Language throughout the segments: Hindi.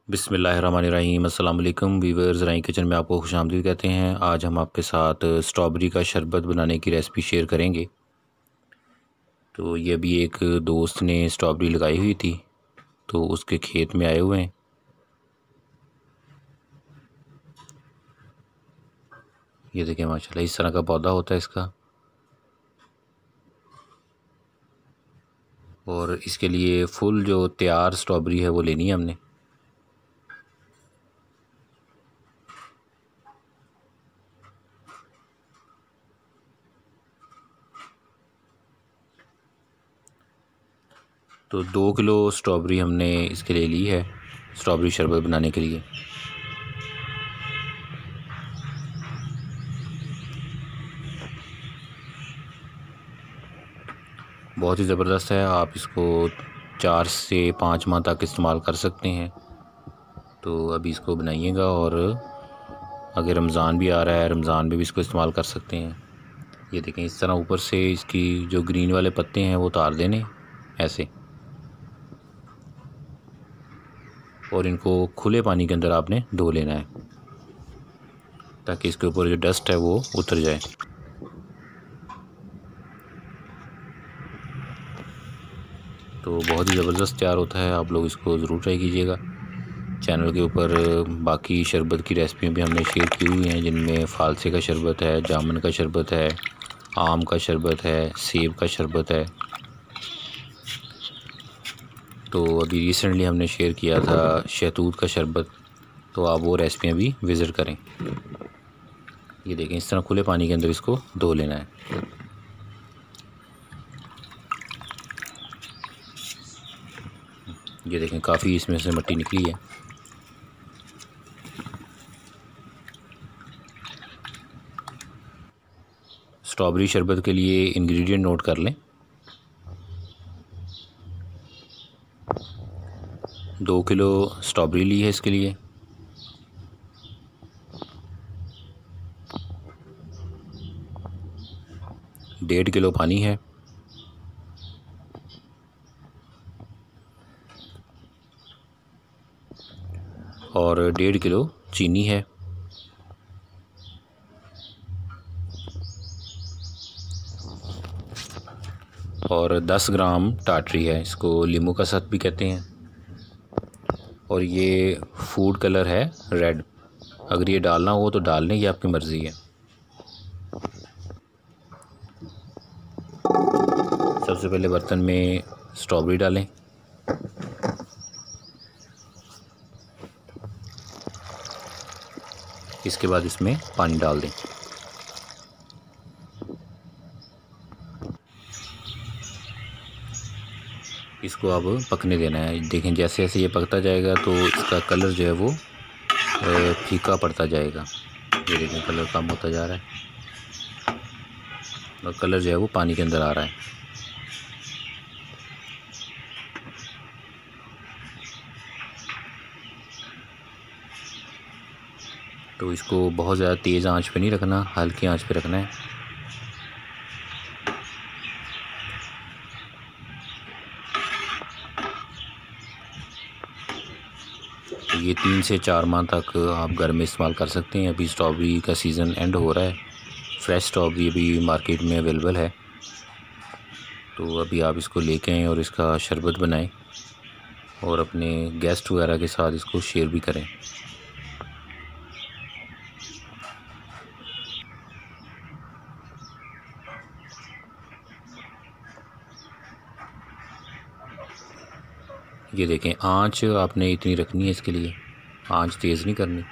बिस्मिल्लाहिर्रहमानिर्रहीम। अस्सलाम वालेकुम वीवर्स, राई किचन में आपको खुशामदीद कहते हैं। आज हम आपके साथ स्ट्रॉबेरी का शरबत बनाने की रेसिपी शेयर करेंगे। तो ये भी एक दोस्त ने स्ट्रॉबेरी लगाई हुई थी, तो उसके खेत में आए हुए हैं। ये देखें, माशाल्लाह इस तरह का पौधा होता है इसका। और इसके लिए फुल जो तैयार स्ट्रॉबेरी है वो लेनी है हमने। तो 2 किलो स्ट्रॉबेरी हमने इसके लिए ली है, स्ट्रॉबेरी शरबत बनाने के लिए। बहुत ही ज़बरदस्त है, आप इसको 4 से 5 माह तक इस्तेमाल कर सकते हैं। तो अभी इसको बनाइएगा, और अगर रमज़ान भी आ रहा है, रमज़ान में भी इसको इस्तेमाल कर सकते हैं। ये देखें, इस तरह ऊपर से इसकी जो ग्रीन वाले पत्ते हैं वो उतार देने ऐसे, और इनको खुले पानी के अंदर आपने धो लेना है ताकि इसके ऊपर जो डस्ट है वो उतर जाए। तो बहुत ही ज़बरदस्त तैयार होता है, आप लोग इसको ज़रूर ट्राई कीजिएगा। चैनल के ऊपर बाकी शरबत की रेसिपी भी हमने शेयर की हुई हैं, जिनमें फ़ालसे का शरबत है, जामुन का शरबत है, आम का शरबत है, सेब का शरबत है। तो अभी रिसेंटली हमने शेयर किया था शहतूत का शरबत, तो आप वो रेसिपियाँ भी विज़िट करें। ये देखें, इस तरह खुले पानी के अंदर इसको धो लेना है। ये देखें, काफ़ी इसमें से मिट्टी निकली है। स्ट्रॉबेरी शरबत के लिए इंग्रेडिएंट नोट कर लें। 2 किलो स्ट्रॉबेरी ली है इसके लिए। 1.5 किलो पानी है। और 1.5 किलो चीनी है। और 10 ग्राम टाटरी है, इसको लीमू का साथ भी कहते हैं। और ये फूड कलर है रेड, अगर ये डालना हो तो डाल लें, ये आपकी मर्ज़ी है। सबसे पहले बर्तन में स्ट्रॉबेरी डालें। इसके बाद इसमें पानी डाल दें। इसको अब पकने देना है। देखें, जैसे जैसे ये पकता जाएगा तो इसका कलर जो है वो फीका पड़ता जाएगा। ये देखें, कलर कम होता जा रहा है और कलर जो है वो पानी के अंदर आ रहा है। तो इसको बहुत ज़्यादा तेज़ आंच पे नहीं रखना, हल्की आंच पे रखना है। तो ये 3 से 4 माह तक आप घर में इस्तेमाल कर सकते हैं। अभी स्ट्रॉबेरी का सीज़न एंड हो रहा है, फ्रेश स्ट्रॉबेरी अभी मार्केट में अवेलेबल है। तो अभी आप इसको लेके आएँ और इसका शरबत बनाएं, और अपने गेस्ट वगैरह के साथ इसको शेयर भी करें। ये देखें, आंच आपने इतनी रखनी है इसके लिए, आंच तेज़ नहीं करनी।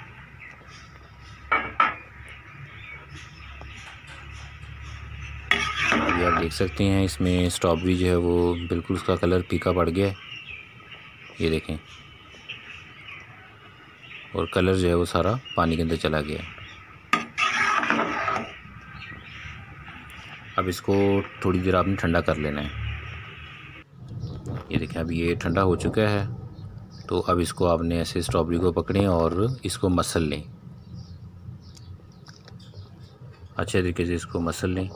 अभी आप देख सकते हैं इसमें स्ट्रॉबेरी जो है वो बिल्कुल उसका कलर फीका पड़ गया है। ये देखें, और कलर जो है वो सारा पानी के अंदर चला गया है। अब इसको थोड़ी देर आपने ठंडा कर लेना है। ये देखें, अभी ये ठंडा हो चुका है। तो अब इसको आपने ऐसे स्ट्रॉबेरी को पकड़ें और इसको मसल लें, अच्छे तरीके से इसको मसल लें।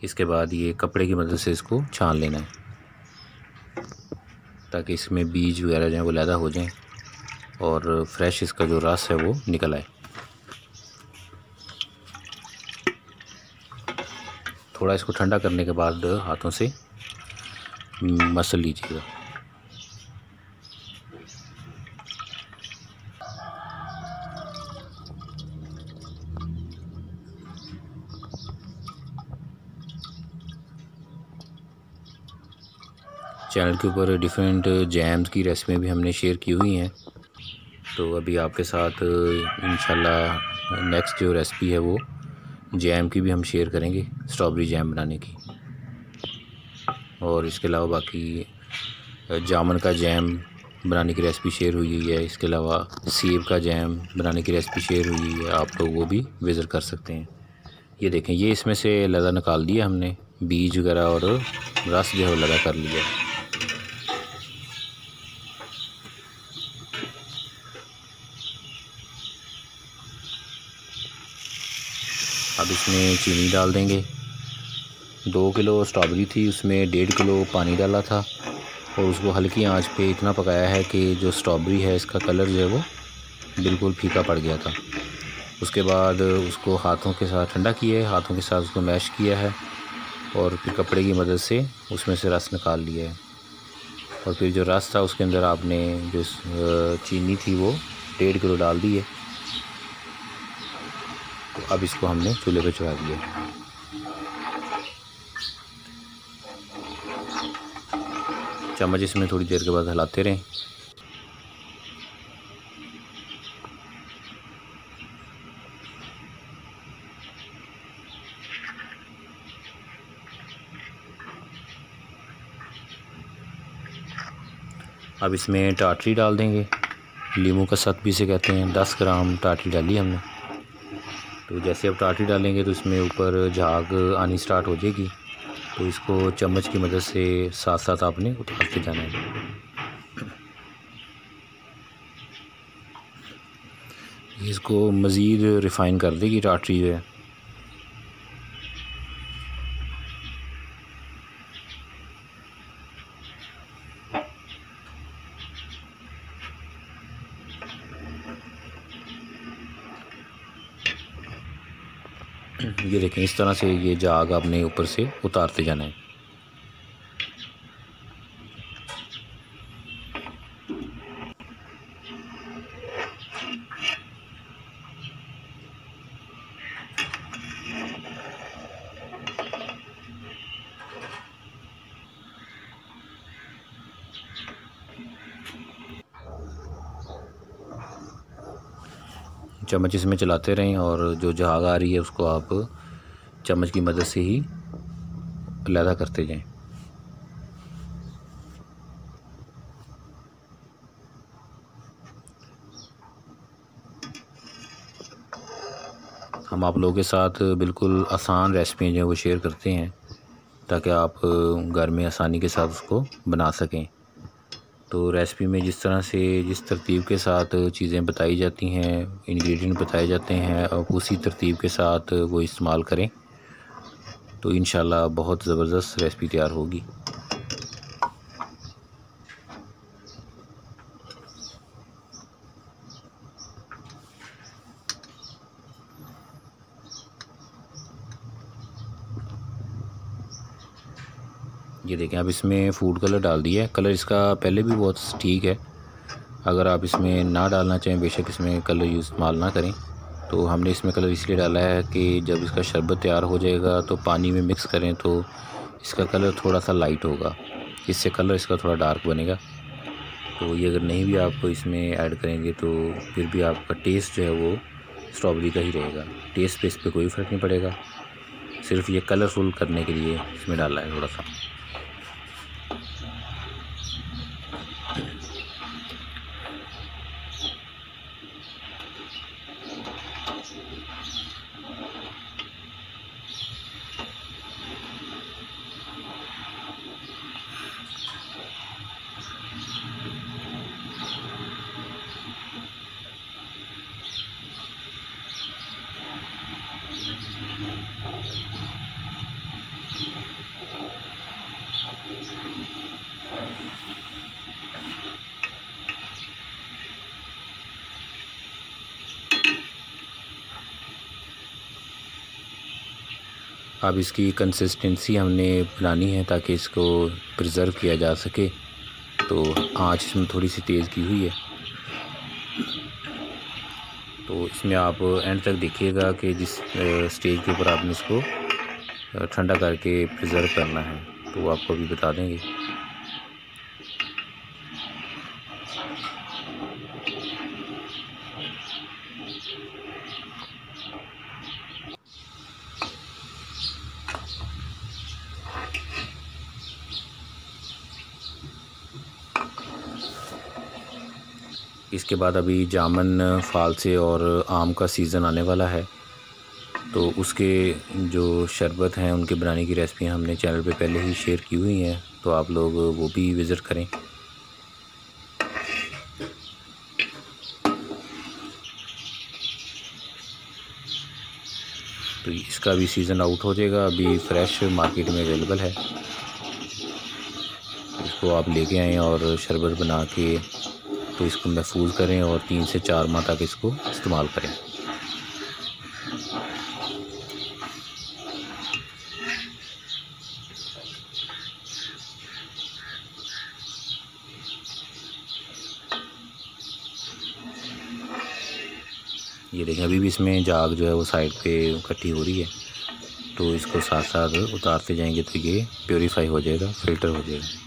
इसके बाद ये कपड़े की मदद से इसको छान लेना है। ताकि इसमें बीज वगैरह जो है वो लैदा हो जाएं और फ्रेश इसका जो रस है वो निकल आए। थोड़ा इसको ठंडा करने के बाद हाथों से मसल लीजिएगा। चैनल के ऊपर डिफरेंट जैम्स की रेसिपी भी हमने शेयर की हुई हैं, तो अभी आपके साथ इंशाल्लाह नेक्स्ट जो रेसिपी है वो जैम की भी हम शेयर करेंगे, स्ट्रॉबेरी जैम बनाने की। और इसके अलावा बाकी जामुन का जैम बनाने की रेसिपी शेयर हुई है। इसके अलावा सेब का जैम बनाने की रेसिपी शेयर हुई है, आप लोग वो भी विज़िट कर सकते हैं। ये देखें, ये इसमें से लदा निकाल दिया हमने, बीज वगैरह और रस जो है लदा कर लिया। अब इसमें चीनी डाल देंगे। 2 किलो स्ट्रॉबेरी थी, उसमें 1.5 किलो पानी डाला था और उसको हल्की आंच पे इतना पकाया है कि जो स्ट्रॉबेरी है इसका कलर जो है वो बिल्कुल फीका पड़ गया था। उसके बाद उसको हाथों के साथ ठंडा किया है, हाथों के साथ उसको मैश किया है और फिर कपड़े की मदद से उसमें से रस निकाल लिया है। और फिर जो रस था उसके अंदर आपने जो चीनी थी वो 1.5 किलो डाल दी है। तो अब इसको हमने चूल्हे पे चढ़ा दिया। चम्मच इसमें थोड़ी देर के बाद हिलाते रहें। अब इसमें टाटरी डाल देंगे, लीमू का सत भी इसे कहते हैं। 10 ग्राम टाटरी डाली हमने। तो जैसे अब टाटरी डालेंगे तो इसमें ऊपर झाग आनी स्टार्ट हो जाएगी, तो इसको चम्मच की मदद से साथ साथ आपने उतारते जाना है। इसको मज़ीद रिफ़ाइन कर देगी टाटरी जो है। ये देखें, इस तरह से ये झाग आपने ऊपर से उतारते जाना है। चम्मच इसमें चलाते रहें और जो झाग आ रही है उसको आप चम्मच की मदद से ही अलहदा करते जाएं। हम आप लोगों के साथ बिल्कुल आसान रेसिपी जो है वो शेयर करते हैं ताकि आप घर में आसानी के साथ उसको बना सकें। तो रेसिपी में जिस तरह से जिस तरतीब के साथ चीज़ें बताई जाती हैं, इंग्रेडिएंट बताए जाते हैं, आप उसी तरतीब के साथ वो इस्तेमाल करें तो इंशाल्लाह बहुत ज़बरदस्त रेसिपी तैयार होगी। ये देखें, अब इसमें फूड कलर डाल दिया है। कलर इसका पहले भी बहुत ठीक है, अगर आप इसमें ना डालना चाहें बेशक इसमें कलर इस्तेमाल ना करें। तो हमने इसमें कलर इसलिए डाला है कि जब इसका शरबत तैयार हो जाएगा तो पानी में मिक्स करें तो इसका कलर थोड़ा सा लाइट होगा, इससे कलर इसका थोड़ा डार्क बनेगा। तो ये अगर नहीं भी आप इसमें ऐड करेंगे तो फिर भी आपका टेस्ट जो है वो स्ट्रॉबेरी का ही रहेगा। टेस्ट पे इस पर कोई फ़र्क नहीं पड़ेगा, सिर्फ ये कलरफुल करने के लिए इसमें डाला है थोड़ा सा। अब इसकी कंसिस्टेंसी हमने बनानी है ताकि इसको प्रिज़र्व किया जा सके। तो आँच इसमें थोड़ी सी तेज़ की हुई है। तो इसमें आप एंड तक देखिएगा कि जिस स्टेज के ऊपर आपने इसको ठंडा करके प्रिज़र्व करना है तो वो आपको अभी बता देंगे। इसके बाद अभी जामुन, फालसे और आम का सीज़न आने वाला है, तो उसके जो शरबत हैं उनके बनाने की रेसिपी हमने चैनल पे पहले ही शेयर की हुई हैं, तो आप लोग वो भी विज़िट करें। तो इसका भी सीज़न आउट हो जाएगा, अभी फ़्रेश मार्केट में अवेलेबल है। इसको आप लेके आएँ और शरबत बना के तो इसको महफूज करें और 3 से 4 माह तक इसको इस्तेमाल करें। ये देखें अभी भी इसमें जाग जो है वो साइड पे इकट्ठी हो रही है, तो इसको साथ साथ उतारते जाएंगे तो ये प्योरीफाई हो जाएगा, फ़िल्टर हो जाएगा।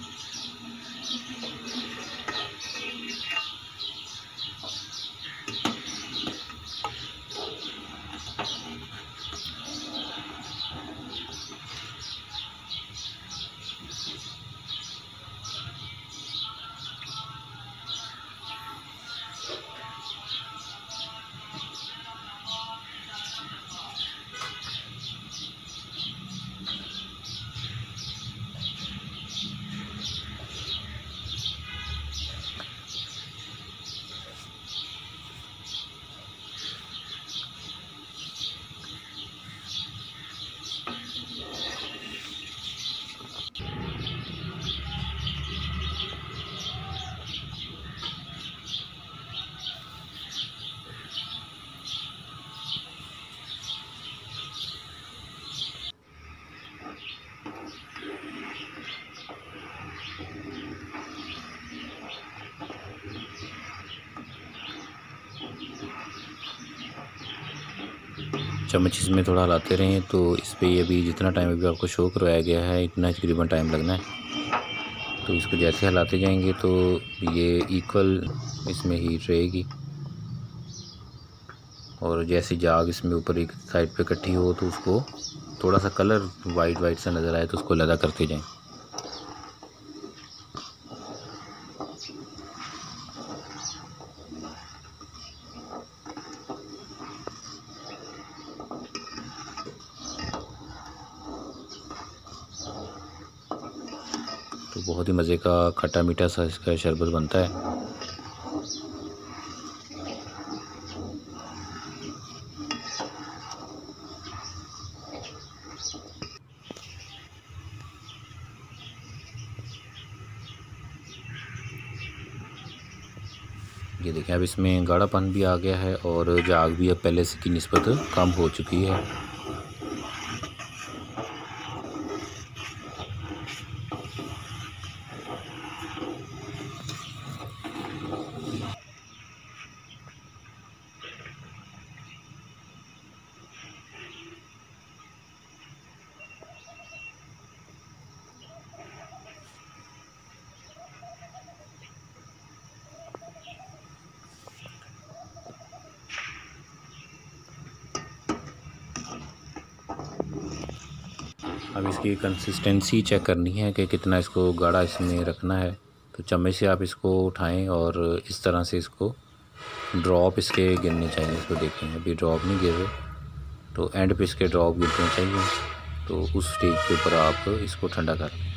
चम्मच इसमें थोड़ा हिलाते रहें, तो इस पर अभी जितना टाइम अभी आपको शो करवाया गया है इतना ही तकरीबन टाइम लगना है। तो इसको जैसे हिलाते जाएंगे तो ये इक्वल इसमें हीट रहेगी, और जैसे जाग इसमें ऊपर एक साइड पे इकट्ठी हो तो उसको थोड़ा सा कलर वाइट सा नज़र आए तो उसको लदा करते जाएं। तो बहुत ही मज़े का खट्टा मीठा सा इसका शरबत बनता है। ये देखें अब इसमें गाढ़ापन भी आ गया है और जाग भी अब पहले से की निस्बत कम हो चुकी है। अब इसकी कंसिस्टेंसी चेक करनी है कि कितना इसको गाढ़ा इसमें रखना है। तो चम्मच से आप इसको उठाएं और इस तरह से इसको ड्रॉप इसके गिरने चाहिए। इसको देखें अभी ड्रॉप नहीं गिर रहे, तो एंड पे इसके ड्रॉप गिरने चाहिए। तो उस स्टेज के ऊपर आप इसको ठंडा कर लें।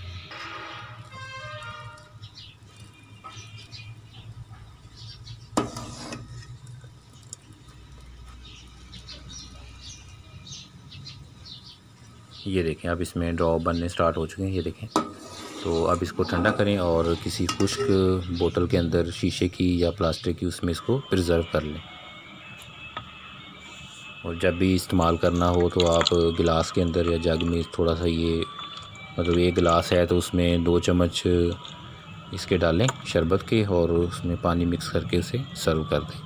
ये देखें अब इसमें ड्रॉप बनने स्टार्ट हो चुके हैं, ये देखें। तो अब इसको ठंडा करें और किसी खुश्क बोतल के अंदर शीशे की या प्लास्टिक की उसमें इसको प्रिज़र्व कर लें। और जब भी इस्तेमाल करना हो तो आप गिलास के अंदर या जग में थोड़ा सा ये मतलब एक गिलास है तो उसमें 2 चम्मच इसके डालें शरबत के, और उसमें पानी मिक्स करके उसे सर्व कर दें।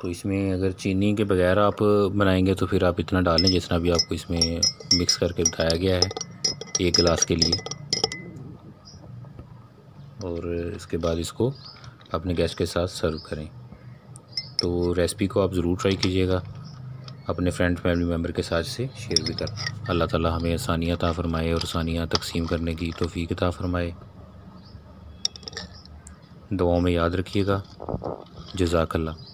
तो इसमें अगर चीनी के बगैर आप बनाएंगे तो फिर आप इतना डालें जितना भी आपको इसमें मिक्स करके बताया गया है 1 गिलास के लिए। और इसके बाद इसको अपने गेस्ट के साथ सर्व करें। तो रेसिपी को आप ज़रूर ट्राई कीजिएगा, अपने फ्रेंड फैमिली मेम्बर के साथ से शेयर भी कर। अल्लाह ताला हमें आसानियाँ अता फ़रमाए और आसानियाँ तकसीम करने की तौफ़ीक अता फ़रमाए। दुआओं में याद रखिएगा। जज़ाकल्लाह।